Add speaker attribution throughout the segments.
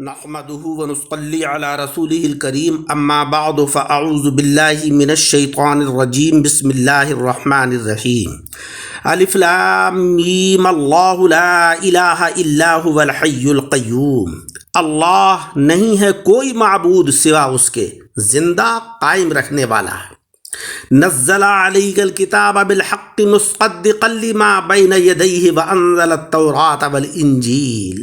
Speaker 1: نحمده ونصلي على رسوله الكريم اما بعد فاعوذ بالله من الشيطان الرجيم بسم الله الرحمن الرحيم الف لام میم اللہ لا الہ الا هو الحی القیوم اللہ نہیں ہے کوئی معبود سوا اس کے زندہ قائم رکھنے والا ہے نزل علیک الکتاب بالحق مصدقا لما بین یدیہ وانزل التوراۃ والانجیل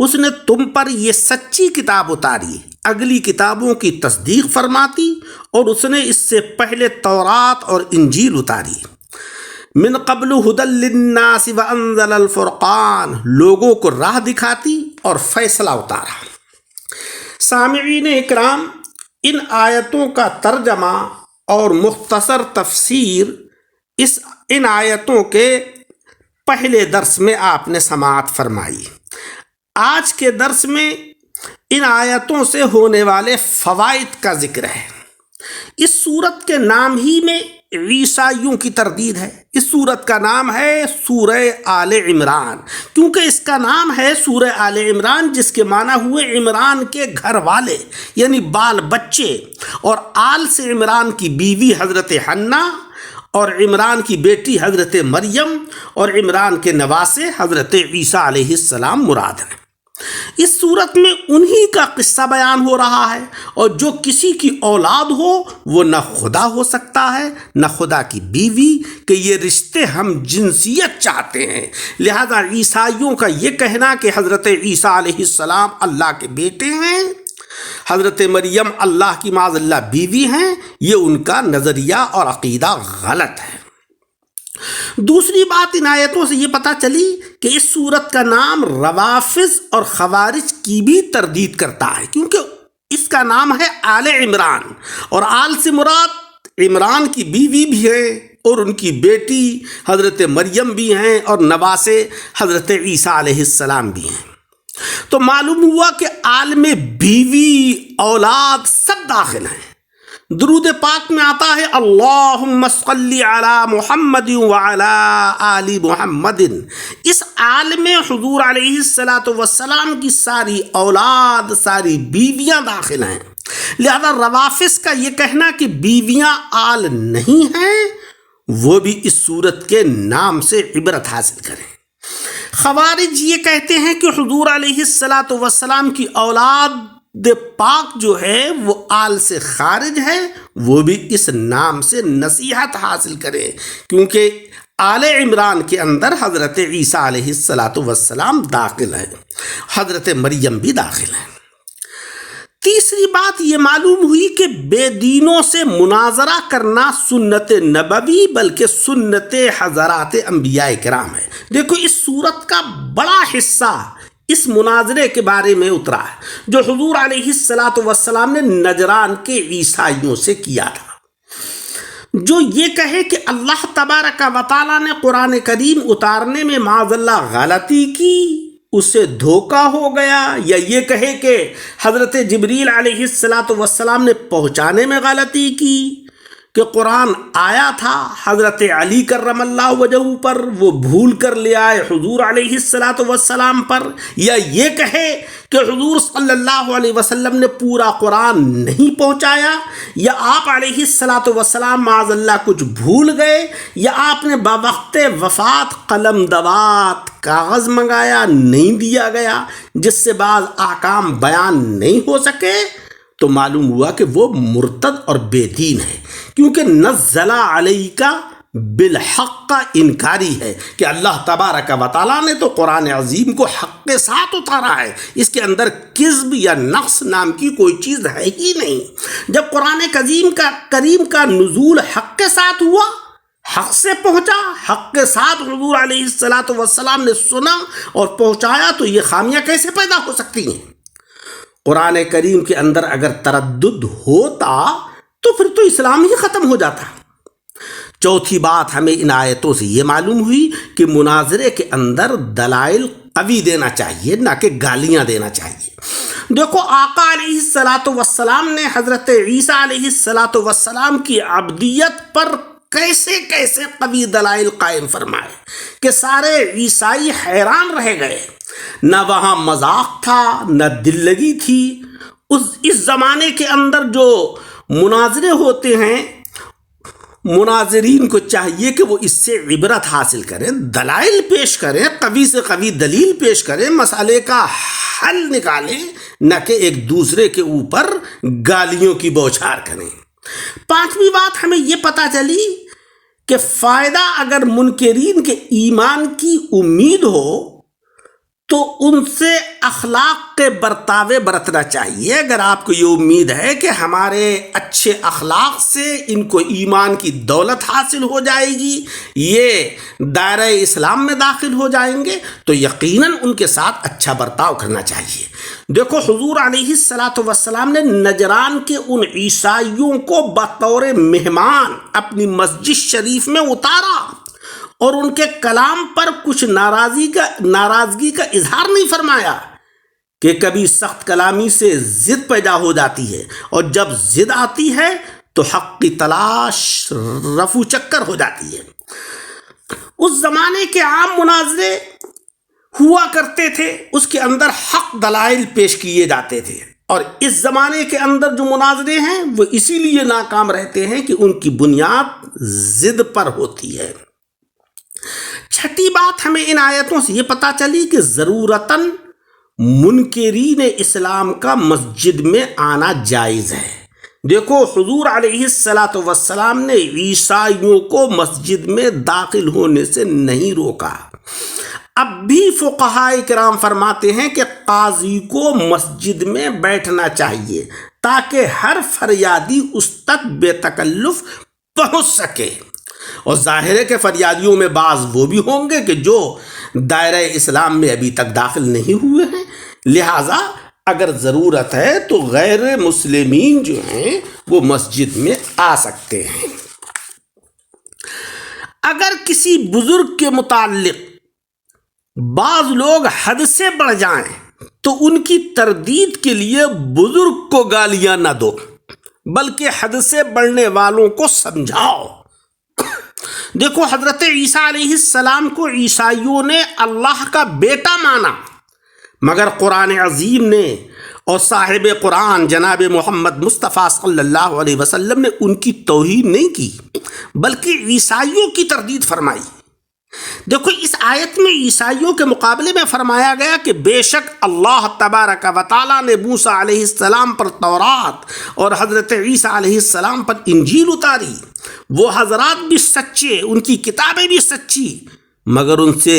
Speaker 1: اس نے تم پر یہ سچی کتاب اتاری اگلی کتابوں کی تصدیق فرماتی اور اس نے اس سے پہلے تورات اور انجیل اتاری من قبل ھدی للناس وانزل الفرقان لوگوں کو راہ دکھاتی اور فیصلہ اتارا۔ سامعین اکرام، ان آیتوں کا ترجمہ اور مختصر تفسیر ان آیتوں کے پہلے درس میں آپ نے سماعت فرمائی۔ آج کے درس میں ان آیتوں سے ہونے والے فوائد کا ذکر ہے۔ اس سورت کے نام ہی میں عیسائیوں کی تردید ہے۔ اس سورت کا نام ہے سورہ آل عمران، کیونکہ اس کا نام ہے سورہ آل عمران جس کے معنی ہوئے عمران کے گھر والے یعنی بال بچے، اور آل سے عمران کی بیوی حضرت حنہ اور عمران کی بیٹی حضرت مریم اور عمران کے نواسے حضرت عیسیٰ علیہ السلام مراد ہیں۔ اس صورت میں انہی کا قصہ بیان ہو رہا ہے، اور جو کسی کی اولاد ہو وہ نہ خدا ہو سکتا ہے نہ خدا کی بیوی، کہ یہ رشتے ہم جنسیت چاہتے ہیں۔ لہذا عیسائیوں کا یہ کہنا کہ حضرت عیسیٰ علیہ السلام اللہ کے بیٹے ہیں، حضرت مریم اللہ کی معاذ اللہ بیوی ہیں، یہ ان کا نظریہ اور عقیدہ غلط ہے۔ دوسری بات ان آیتوں سے یہ پتہ چلی کہ اس سورت کا نام روافض اور خوارج کی بھی تردید کرتا ہے، کیونکہ اس کا نام ہے آل عمران، اور آل سے مراد عمران کی بیوی بھی ہیں اور ان کی بیٹی حضرت مریم بھی ہیں اور نواسے حضرت عیسیٰ علیہ السلام بھی ہیں۔ تو معلوم ہوا کہ آل میں بیوی، اولاد سب داخل ہیں۔ درود پاک میں آتا ہے اللہم صلی علی محمد وعلی آل محمد۔ اس آل میں حضور علیہ السلام کی ساری اولاد، ساری بیویاں داخل ہیں۔ لہذا روافض کا یہ کہنا کہ بیویاں آل نہیں ہیں، وہ بھی اس صورت کے نام سے عبرت حاصل کریں۔ خوارج یہ کہتے ہیں کہ حضور علیہ السلام کی اولاد پاک جو ہے وہ آل سے خارج ہے، وہ بھی اس نام سے نصیحت حاصل کریں، کیونکہ آل عمران کے اندر حضرت عیسیٰ علیہ السلام داخل ہیں، حضرت مریم بھی داخل ہیں۔ تیسری بات یہ معلوم ہوئی کہ بے دینوں سے مناظرہ کرنا سنت نبوی بلکہ سنت حضرات انبیاء کرام ہے۔ دیکھو اس سورت کا بڑا حصہ اس مناظرے کے بارے میں اترا ہے جو حضور علیہ السلام نے نجران کے عیسائیوں سے کیا تھا، جو یہ کہے کہ اللہ تبارک و تعالیٰ نے قرآن کریم اتارنے میں معاذ اللہ غلطی کی، اسے دھوکہ ہو گیا، یا یہ کہے کہ حضرت جبریل علیہ السلام نے پہنچانے میں غلطی کی، کہ قرآن آیا تھا حضرت علی کرم اللہ وجہہ پر، وہ بھول کر لے آئے حضور علیہ السلام پر، یا یہ کہے کہ حضور صلی اللہ علیہ وسلم نے پورا قرآن نہیں پہنچایا، یا آپ علیہ السلام معاذ اللہ کچھ بھول گئے، یا آپ نے بوقت وفات قلم دوات کاغذ منگایا نہیں دیا گیا جس سے بعض احکام بیان نہیں ہو سکے، تو معلوم ہوا کہ وہ مرتد اور بے دین ہے، کیونکہ نزل علیک بالحق کا انکاری ہے کہ اللہ تبارک و تعالیٰ نے تو قرآن عظیم کو حق کے ساتھ اتارا ہے، اس کے اندر کذب یا نقص نام کی کوئی چیز ہے ہی نہیں۔ جب قرآن کریم کا نزول حق کے ساتھ ہوا، حق سے پہنچا، حق کے ساتھ حضور علیہ السلام نے سنا اور پہنچایا، تو یہ خامیاں کیسے پیدا ہو سکتی ہیں؟ قرآن کریم کے اندر اگر تردد ہوتا تو پھر تو اسلام ہی ختم ہو جاتا۔ چوتھی بات ہمیں ان آیتوں سے یہ معلوم ہوئی کہ مناظرے کے اندر دلائل قوی دینا چاہیے، نہ کہ گالیاں دینا چاہیے۔ دیکھو آقا علیہ السلام نے حضرت عیسیٰ علیہ السلام کی عبدیت پر کیسے کیسے قوی دلائل قائم فرمائے کہ سارے عیسائی حیران رہ گئے۔ نہ وہاں مذاق تھا نہ دل لگی تھی. اس زمانے کے اندر جو مناظرے ہوتے ہیں، مناظرین کو چاہیے کہ وہ اس سے عبرت حاصل کریں، دلائل پیش کریں، قوی سے قوی دلیل پیش کریں، مسئلے کا حل نکالیں، نہ کہ ایک دوسرے کے اوپر گالیوں کی بوچھار کریں. پانچویں بات ہمیں یہ پتہ چلی کہ فائدہ اگر منکرین کے ایمان کی امید ہو تو ان سے اخلاق کے برتاوے برتنا چاہیے. اگر آپ کو یہ امید ہے کہ ہمارے اچھے اخلاق سے ان کو ایمان کی دولت حاصل ہو جائے گی، یہ دائرہ اسلام میں داخل ہو جائیں گے، تو یقیناً ان کے ساتھ اچھا برتاؤ کرنا چاہیے. دیکھو حضور علیہ السلام نے نجران کے ان عیسائیوں کو بطور مہمان اپنی مسجد شریف میں اتارا اور ان کے کلام پر کچھ ناراضگی کا اظہار نہیں فرمایا کہ کبھی سخت کلامی سے ضد پیدا ہو جاتی ہے، اور جب ضد آتی ہے تو حق کی تلاش رفو چکر ہو جاتی ہے. اس زمانے کے عام مناظرے ہوا کرتے تھے، اس کے اندر حق دلائل پیش کیے جاتے تھے، اور اس زمانے کے اندر جو مناظرے ہیں وہ اسی لیے ناکام رہتے ہیں کہ ان کی بنیاد ضد پر ہوتی ہے. چھٹی بات ہمیں ان آیتوں سے یہ پتہ چلی کہ ضرورتاً منکرین اسلام کا مسجد میں آنا جائز ہے. دیکھو حضور علیہ السلام نے عیسائیوں کو مسجد میں داخل ہونے سے نہیں روکا. اب بھی فقہاء کرام فرماتے ہیں کہ قاضی کو مسجد میں بیٹھنا چاہیے تاکہ ہر فریادی اس تک بے تکلف پہنچ سکے. اور ظاہر ہے کہ فریادیوں میں بعض وہ بھی ہوں گے کہ جو دائرہ اسلام میں ابھی تک داخل نہیں ہوئے ہیں، لہٰذا اگر ضرورت ہے تو غیر مسلمین جو ہیں وہ مسجد میں آ سکتے ہیں. اگر کسی بزرگ کے متعلق بعض لوگ حد سے بڑھ جائیں تو ان کی تردید کے لیے بزرگ کو گالیاں نہ دو، بلکہ حد سے بڑھنے والوں کو سمجھاؤ. دیکھو حضرت عیسیٰ علیہ السلام کو عیسائیوں نے اللہ کا بیٹا مانا، مگر قرآن عظیم نے اور صاحب قرآن جناب محمد مصطفیٰ صلی اللہ علیہ وسلم نے ان کی توہین نہیں کی بلکہ عیسائیوں کی تردید فرمائی. دیکھو اس آیت میں عیسائیوں کے مقابلے میں فرمایا گیا کہ بے شک اللہ تبارک و تعالیٰ نے موسیٰ علیہ السلام پر تورات اور حضرت عیسیٰ علیہ السلام پر انجیل اتاری. وہ حضرات بھی سچے، ان کی کتابیں بھی سچی، مگر ان سے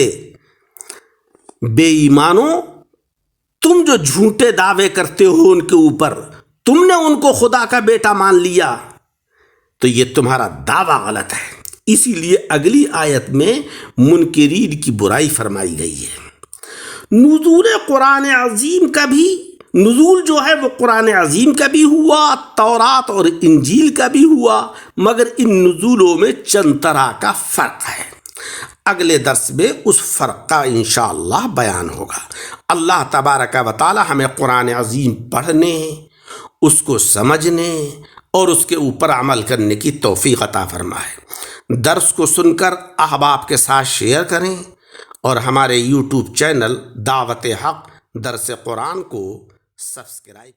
Speaker 1: بے ایمانوں تم جو جھوٹے دعوے کرتے ہو ان کے اوپر، تم نے ان کو خدا کا بیٹا مان لیا، تو یہ تمہارا دعویٰ غلط ہے. اسی لیے اگلی آیت میں منکرین کی برائی فرمائی گئی ہے. نزول قرآن عظیم کا بھی نزول جو ہے وہ قرآن عظیم کا بھی ہوا، تورات اور انجیل کا بھی ہوا، مگر ان نزولوں میں چند طرح کا فرق ہے. اگلے درس میں اس فرق کا انشاءاللہ بیان ہوگا. اللہ تبارک و تعالی ہمیں قرآن عظیم پڑھنے، اس کو سمجھنے اور اس کے اوپر عمل کرنے کی توفیق عطا فرمائے. درس کو سن کر احباب کے ساتھ شیئر کریں اور ہمارے یوٹیوب چینل دعوت حق درس قرآن کو سبسکرائب